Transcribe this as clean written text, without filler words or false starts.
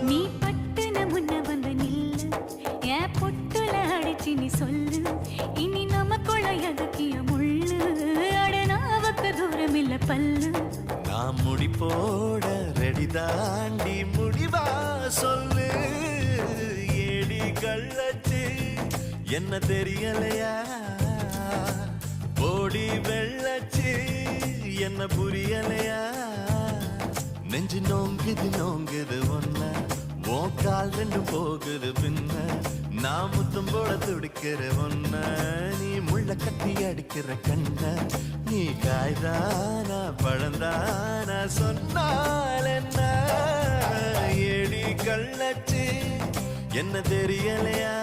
நீ பட்டுன முன்ன வந்து நில்லு என் பொட்டுல அடிச்சு நீ சொல்லு இனி நமக்குள்ள எதுக்கிய முள்ளு அடனாவுக்கு தூரம் இல்ல பல்லு நான் முடி போட ரெடி தாண்டி முடிவா சொல்லு ஏடி கள்ளச்சு என்ன தெரியலையா ஓடி வெள்ளச்சு என்ன புரியலையா நெஞ்சு நோங்குது ஒன்ன கால் ரெண்டு போகுது பின்ன நான் முத்தம் போட துடிக்கிற ஒன்ன நீ முள்ள கட்டி அடிக்கிற கண்ண நீ காய்தானா பழந்தானா சொன்னால் என்ன ஏடி கள்ளச்சு என்ன தெரியலையா